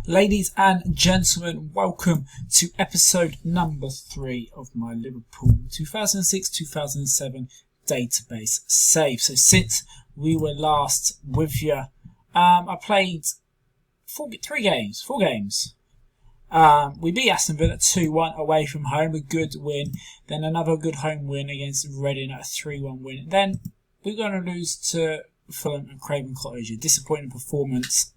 Ladies and gentlemen, welcome to episode number 3 of my Liverpool 2006-2007 database save. So since we were last with you, I played 4 games. We beat Aston Villa 2-1 away from home, a good win. Then another good home win against Reading, a 3-1 win. Then we're going to lose to Fulham and Craven Cottage. A disappointing performance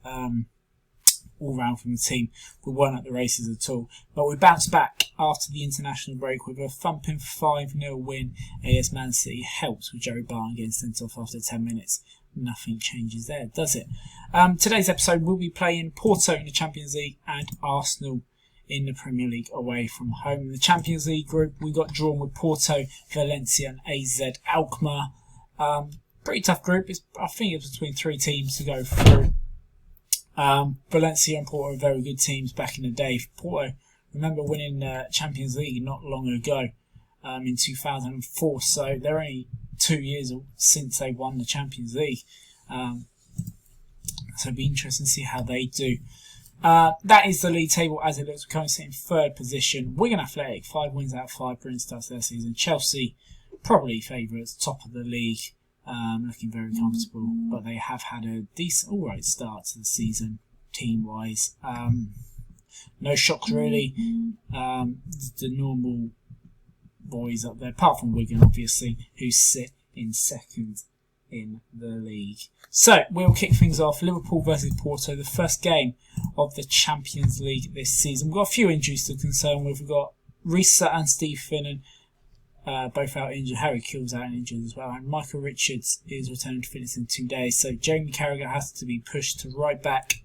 all round from the team. We weren't at the races at all. But we bounced back after the international break with a thumping 5-0 win against Man City. Helped with Joey Barton getting sent off after 10 minutes. Nothing changes there, does it? Today's episode we'll be playing Porto in the Champions League and Arsenal in the Premier League away from home. In the Champions League group, we got drawn with Porto, Valencia and AZ Alkmaar. Pretty tough group. I think it's between 3 teams to go through. Valencia and Porto are very good teams back in the day. Porto, remember winning the Champions League not long ago in 2004, so they're only 2 years since they won the Champions League. So it'll be interesting to see how they do. That is the league table as it looks. We're currently sitting in 3rd position. Wigan Athletic, 5 wins out of 5 British starts their season. Chelsea, probably favourites, top of the league. Looking very comfortable, but they have had a decent, alright start to the season, team-wise. No shocks really. The normal boys up there, apart from Wigan, obviously, who sit in 2nd in the league. So, we'll kick things off. Liverpool versus Porto, the first game of the Champions League this season. We've got a few injuries to concern with. We've got Risa and Steve Finnan. Both out injured. Harry Kewell's out injured as well. And Michael Richards is returning to fitness in 2 days. So Jamie Carragher has to be pushed to right back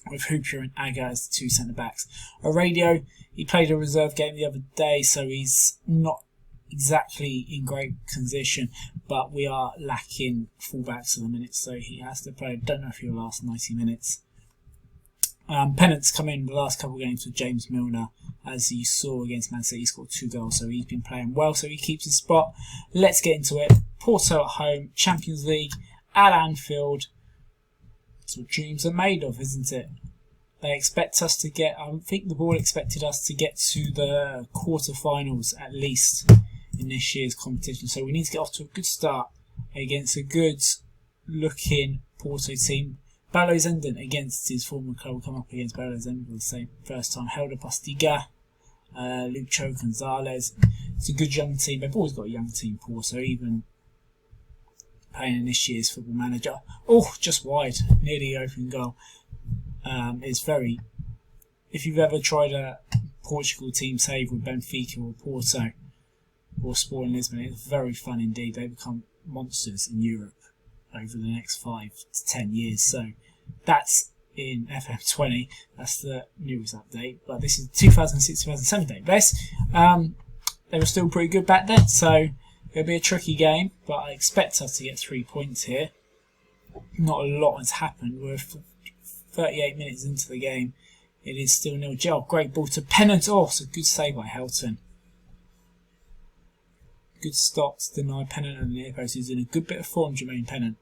with Hooper and Aga as the 2 centre-backs. Aradio, he played a reserve game the other day, so he's not exactly in great condition. But we are lacking full-backs at the minute, so he has to play. I don't know if he'll last 90 minutes. Pennant's come in the last couple of games with James Milner. As you saw against Man City, he scored 2 goals, so he's been playing well, so he keeps his spot. Let's get into it. Porto at home, Champions League at Anfield. That's what dreams are made of, isn't it? They expect us to get, I think the board expected us to get to the quarter-finals at least in this year's competition, so we need to get off to a good start against a good-looking Porto team. Belo Zenden against his former club will come up against Belo Zenden for the same first time. Helder Postiga, Lucho Gonzalez. It's a good young team. They've always got a young team, Porto, even playing in this year's Football Manager. Oh, just wide, near the open goal. It's very. If you've ever tried a Portugal team save with Benfica or Porto or Sporting Lisbon, it's very fun indeed. They become monsters in Europe over the next 5 to 10 years. So that's in FM20. That's the newest update. But this is 2006-2007 database. They were still pretty good back then, so it'll be a tricky game. But I expect us to get 3 points here. Not a lot has happened. We're 38 minutes into the game. It is still 0-0. Great ball to Pennant. Oh, it's a good save by Helton. Good stop to deny Pennant and the near post. He's in a good bit of form, Jermaine Pennant.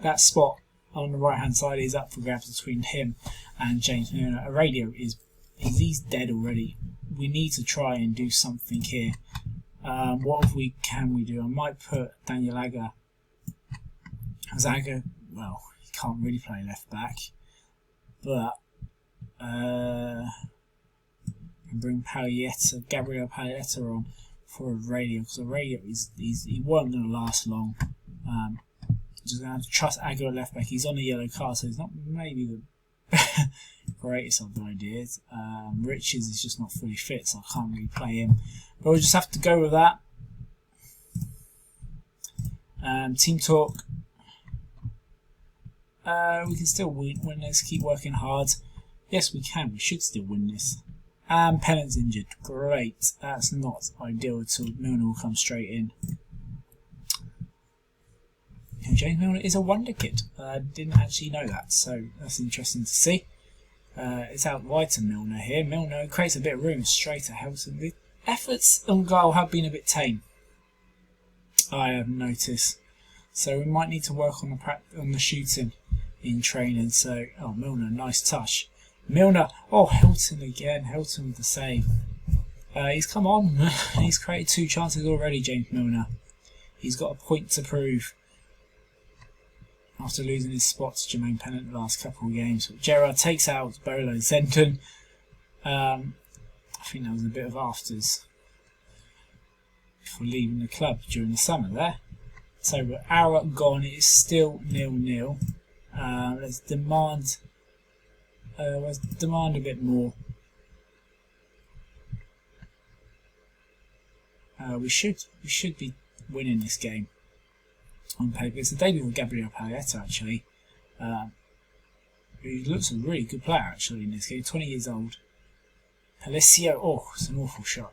That spot on the right hand side is up for grabs between him and James Milner. Radio he's dead already. We need to try and do something here. What can we do? I might put Daniel Aga. Zaga, well, he can't really play left back, but bring Gabriel Palietta on for a radio, because a radio he wasn't going to last long. Just going to have to trust Aga at left back. He's on a yellow card, so he's not maybe the greatest of the ideas. Richards is just not fully fit, so I can't really play him. But we'll just have to go with that. Team talk. We can still win. Let's keep working hard. Yes, we can. We should still win this. Pennant's injured. Great. That's not ideal at all. Milner will come straight in. And James Milner is a wonder kid. I didn't actually know that, so that's interesting to see. It's out wide to Milner here. Milner creates a bit of room straight at Helton. The efforts on goal have been a bit tame, I have noticed. So we might need to work on the shooting in training. So, oh, Milner, nice touch. Milner, oh, Hilton again. Hilton with the save. He's come on. He's created 2 chances already, James Milner. He's got a point to prove after losing his spot to Jermaine Pennant the last couple of games. But Gerrard takes out Bolo Zenton. I think that was a bit of afters for leaving the club during the summer there. So with hour gone, it is still 0-0. Let's demand a bit more. We should be winning this game on paper. It's the debut of Gabriel Paglietta actually. He looks a really good player actually in this game. 20 years old. Palacio, oh, it's an awful shot.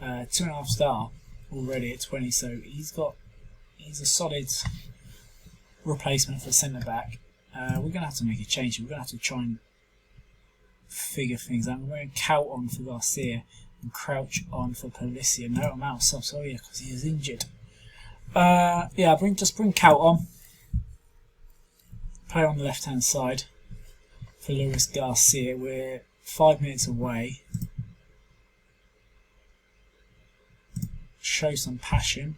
2.5 star already at 20, so he's a solid replacement for centre back. We're going to have to make a change. We're going to have to try and figure things out. We're going to count on for Garcia and crouch on for Palacio. No, I'm out of subs. Oh yeah, because he is injured. Yeah, just bring Count on. Play on the left hand side for Luis Garcia. We're 5 minutes away. Show some passion.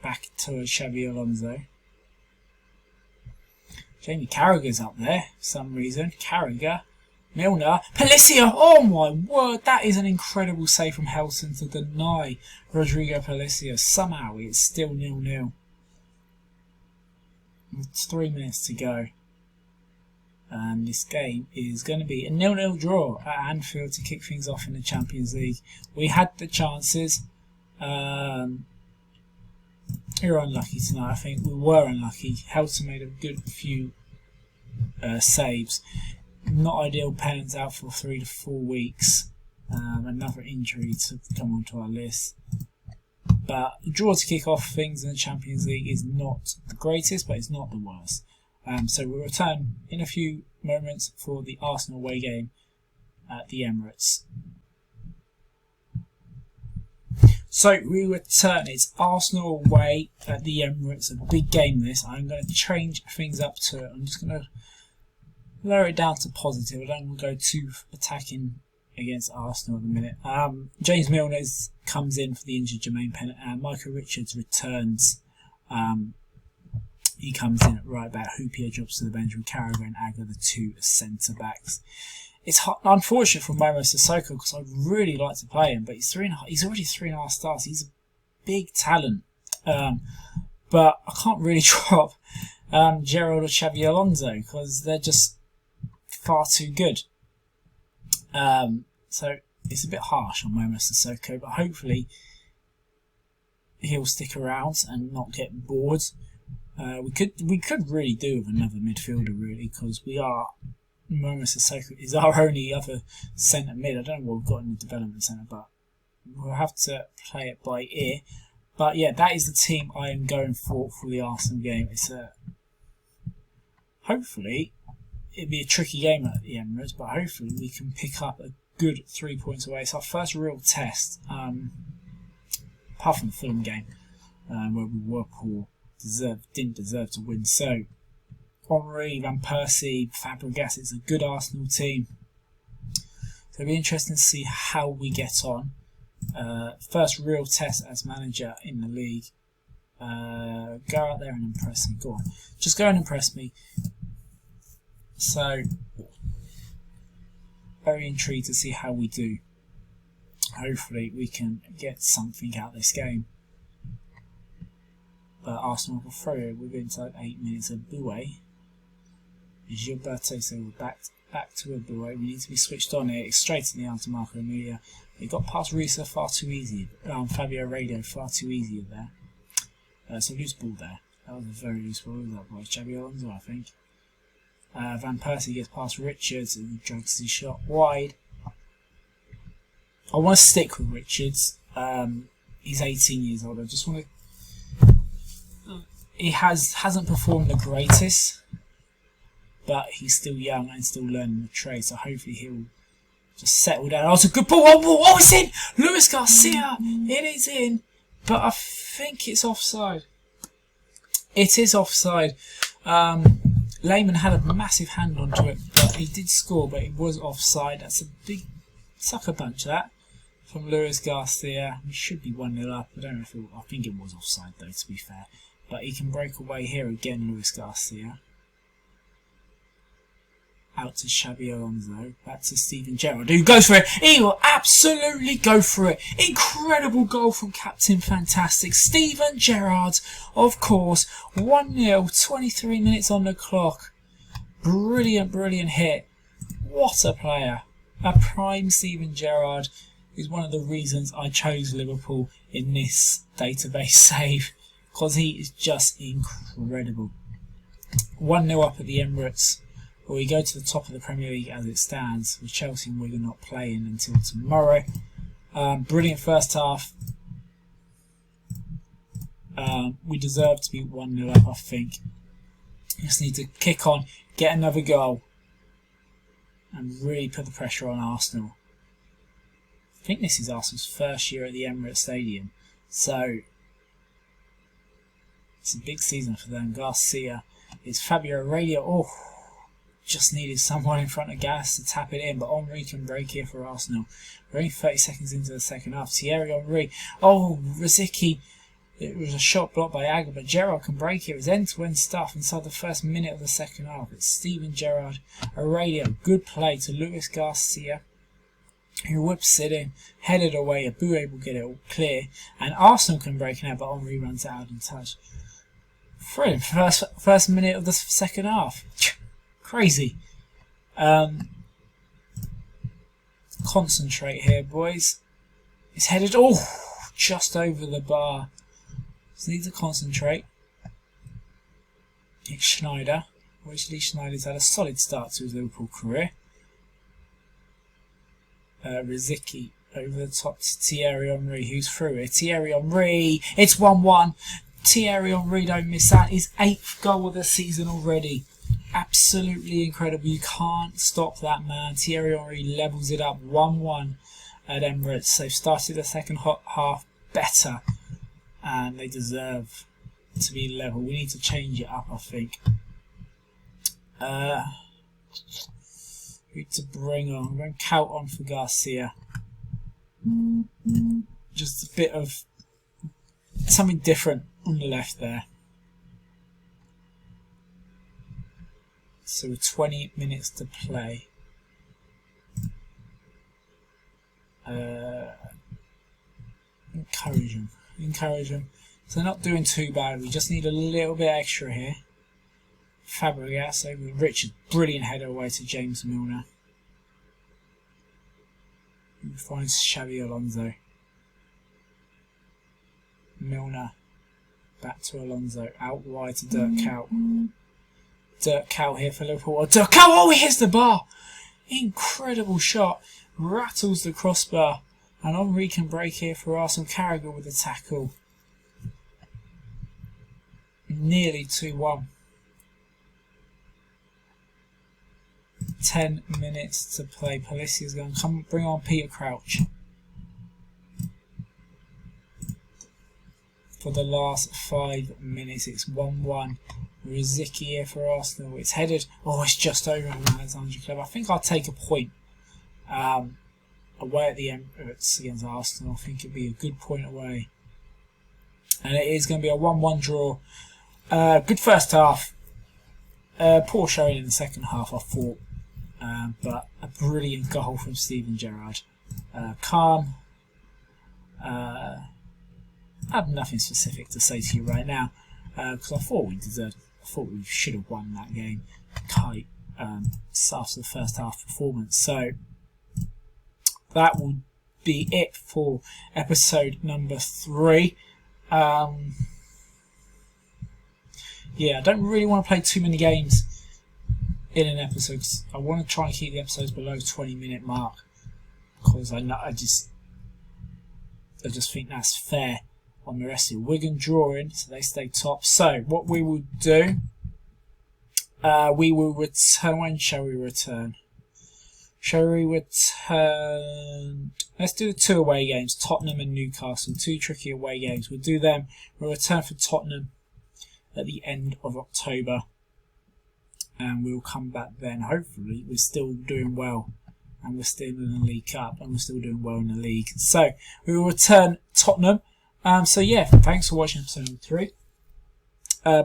Back to Xabi Alonso. Jamie Carragher's up there for some reason. Carragher. Milner. Palacio! Oh my word! That is an incredible save from Helton to deny Rodrigo Palacio. Somehow it's still 0-0. It's 3 minutes to go. And this game is going to be a 0-0 draw at Anfield to kick things off in the Champions League. We had the chances. We were unlucky tonight, I think. We were unlucky. Helton made a good few saves. Not ideal. Pennant's out for 3 to 4 weeks. Another injury to come onto our list. But a draw to kick off things in the Champions League is not the greatest, but it's not the worst. So we'll return in a few moments for the Arsenal away game at the Emirates. So we return. It's Arsenal away at the Emirates. A big game this. I'm going to change things up to it. I'm just going to lower it down to positive. I don't want to go too attacking against Arsenal at the minute. James Milner comes in for the injured Jermaine Pennant, and Michael Richards returns. He comes in at right back. Hoopier drops to the bench with Carragher and Agger, the 2 centre backs. It's unfortunate for Momo Sissoko because I'd really like to play him, but he's already 3.5 stars. He's a big talent, but I can't really drop Gerrard or Xabi Alonso because they're just far too good. So it's a bit harsh on Momo Sissoko, but hopefully he'll stick around and not get bored. We could really do with another midfielder really, because Momo Sissoko is our only other centre mid. I don't know what we've got in the development centre, but we'll have to play it by ear. But yeah, that is the team I am going for the Arsenal game. It's hopefully it'll be a tricky game at the Emirates, but hopefully we can pick up a good 3 points away. It's our first real test, apart from the Fulham game, where we were poor. Didn't deserve to win. So Henry, Van Persie, Fabregas, it's a good Arsenal team. So it'll be interesting to see how we get on. First real test as manager in the league. Go out there and impress me. Go on. Just go and impress me. So very intrigued to see how we do. Hopefully we can get something out of this game. Arsenal will throw it within 8 minutes of Boué. Gilberto, so we're back to a Boué. We need to be switched on here. It's straight in the arm to Marco Emilia. We got past Risa far too easy. Fabio Radio far too easy there. So loose ball there. That was a very loose ball. That was Xabi Alonso, I think. Van Persie gets past Richards and drags his shot wide. I want to stick with Richards. He's 18 years old. I just want to. He hasn't performed the greatest, but he's still young and still learning the trade. So hopefully he'll just settle down. Oh, it's a good ball. Oh, it's in. Luis Garcia. It is in, but I think it's offside. It is offside. Lehmann had a massive hand onto it, but he did score, but it was offside. That's a big sucker punch, that, from Luis Garcia. He should be 1-0 up. I don't know if I think it was offside, though, to be fair. But he can break away here again, Luis Garcia. Out to Xabi Alonso. Back to Steven Gerrard, who goes for it. He will absolutely go for it. Incredible goal from Captain Fantastic. Steven Gerrard, of course. 1-0, 23 minutes on the clock. Brilliant, brilliant hit. What a player. A prime Steven Gerrard is one of the reasons I chose Liverpool in this database save. Because he is just incredible. 1-0 up at the Emirates. Well, we go to the top of the Premier League as it stands, with Chelsea and Wigan not playing until tomorrow. Brilliant first half. We deserve to be 1-0 up, I think. Just need to kick on, get another goal, and really put the pressure on Arsenal. I think this is Arsenal's first year at the Emirates Stadium, so it's a big season for them. Garcia is Fabio Aurelio. Oh, just needed someone in front of Gas to tap it in, but Henry can break here for Arsenal. We're only 30 seconds into the second half. Thierry Henry. Oh, Rosicky. It was a shot blocked by Agger, but Gerrard can break it. It was end-to-end stuff inside the first minute of the second half. It's Steven Gerrard. Aurelio. Good play to Luis Garcia, who whips it in, headed away. Abue will get it all clear, and Arsenal can break now, but Henry runs it out and touch. Brilliant. First minute of the second half. Crazy. Concentrate here, boys. It's headed, just over the bar. So need to concentrate. It's Schneider. Wesley Schneider's had a solid start to his Liverpool career. Rosicky over the top to Thierry Henry, who's through it. Thierry Henry, it's 1-1. Thierry Henry, don't miss that. His 8th goal of the season already. Absolutely incredible. You can't stop that man. Thierry Henry levels it up 1-1 at Emirates. They've started the second half better, and they deserve to be level. We need to change it up, I think. Who to bring on? I'm going to count on for Garcia. Just a bit of something different on the left there. So 20 minutes to play. Encourage them. So they're not doing too bad. We just need a little bit extra here. Fabregas over Richard. Brilliant header away to James Milner. Who finds Xabi Alonso. Milner. Back to Alonso. Out wide to Dirk Kuyt. Dirk Kuyt here for Liverpool. Oh, Dirk Kuyt! Oh, he hits the bar! Incredible shot. Rattles the crossbar. And Henry can break here for Arsenal. Carragher with the tackle. Nearly 2-1. 10 minutes to play. Palicia's going to come bring on Peter Crouch. For the last 5 minutes, it's 1-1. Rosicky here for Arsenal. It's headed. Oh, it's just over on Alexandra Club. I think I'll take a point away at the Emirates against Arsenal. I think it'd be a good point away. And it is going to be a 1-1 draw. Good first half. Poor showing in the second half, I thought. But a brilliant goal from Steven Gerrard. Calm. I have nothing specific to say to you right now. Because I thought we should have won that game. Kite after the first half performance. So that will be it for episode number 3. Yeah, I don't really want to play too many games in an episode. I want to try and keep the episodes below 20-minute mark because I just think that's fair on the rest of it. Wigan drawing, so they stay top. So what we will do, we will return. When shall we return? Shall we return? Let's do the 2 away games, Tottenham and Newcastle. 2 tricky away games. We'll do them. We'll return for Tottenham at the end of October. And we'll come back then. Hopefully, we're still doing well. And we're still in the League Cup. And we're still doing well in the league. So, we will return Tottenham. So, yeah, thanks for watching episode 3.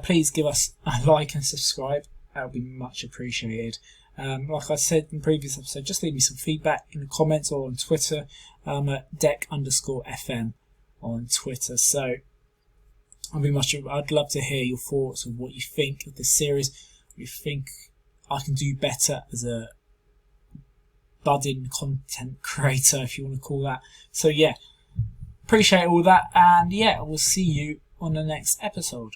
Please give us a like and subscribe. That would be much appreciated. Like I said in the previous episode, just leave me some feedback in the comments or on Twitter. At deck_FM on Twitter. So, I'd love to hear your thoughts on what you think of the series. What you think I can do better as a budding content creator, if you want to call that. So yeah, appreciate all that, and yeah, we'll see you on the next episode.